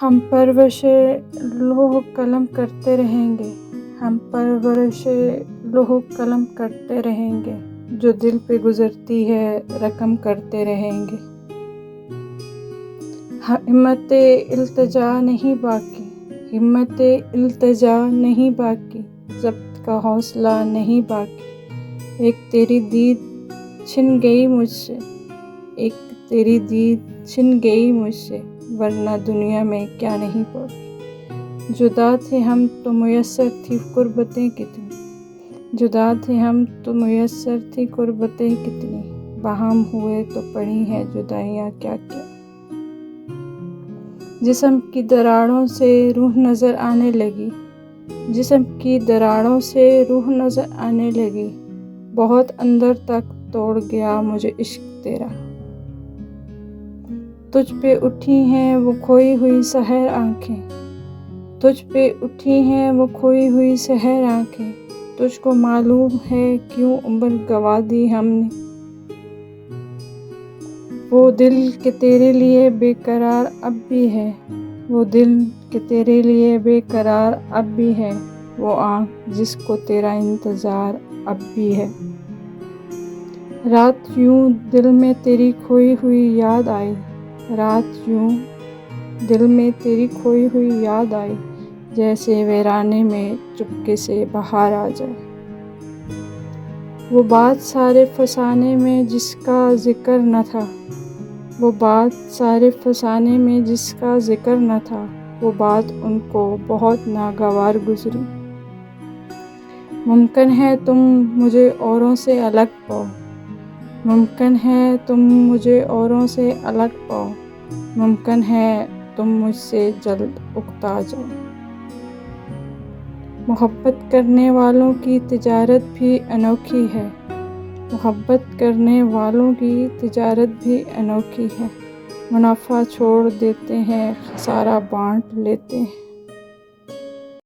ہم پرورش لوح قلم کرتے رہیں گے، ہم پرورش لوح قلم کرتے رہیں گے، جو دل پہ گزرتی ہے رقم کرتے رہیں گے۔ ہمت التجا نہیں باقی، ہمت التجا نہیں باقی، ضبط کا حوصلہ نہیں باقی۔ ایک تیری دید چھن گئی مجھ سے، ایک تیری دید چھن گئی مجھ سے، ورنہ دنیا میں کیا نہیں باقی۔ جدا تھے ہم تو میسر تھی قربتیں کتنی، جدا تھے ہم تو میسر تھی قربتیں کتنی، باہم ہوئے تو پڑی ہیں جدائیاں کیا کیا۔ جسم کی دراڑوں سے روح نظر آنے لگی، جسم کی دراڑوں سے روح نظر آنے لگی، بہت اندر تک توڑ گیا مجھے عشق تیرا۔ تجھ پہ اٹھی ہیں وہ کھوئی ہوئی سحر آنکھیں، تجھ پہ اٹھی ہیں وہ کھوئی ہوئی سحر آنکھیں، تجھ کو معلوم ہے کیوں عمر گنوا دی ہم نے۔ وہ دل کہ تیرے لیے بے قرار اب بھی ہے، وہ دل کہ تیرے لیے بے قرار اب بھی ہے، وہ آنکھ جس کو تیرا انتظار اب بھی ہے۔ رات یوں دل میں تیری کھوئی ہوئی یاد آئی، رات یوں دل میں تیری کھوئی ہوئی یاد آئی، جیسے ویرانے میں چپکے سے بہار آ جائے۔ وہ بات سارے فسانے میں جس کا ذکر نہ تھا، وہ بات سارے فسانے میں جس کا ذکر نہ تھا، وہ بات ان کو بہت ناگوار گزری۔ ممکن ہے تم مجھے اوروں سے الگ پاؤ، ممکن ہے تم مجھے اوروں سے الگ پاؤ، ممکن ہے تم مجھ سے جلد اکتا جاؤ۔ محبت کرنے والوں کی تجارت بھی انوکھی ہے، محبت کرنے والوں کی تجارت بھی انوکھی ہے، منافع چھوڑ دیتے ہیں خسارہ بانٹ لیتے ہیں۔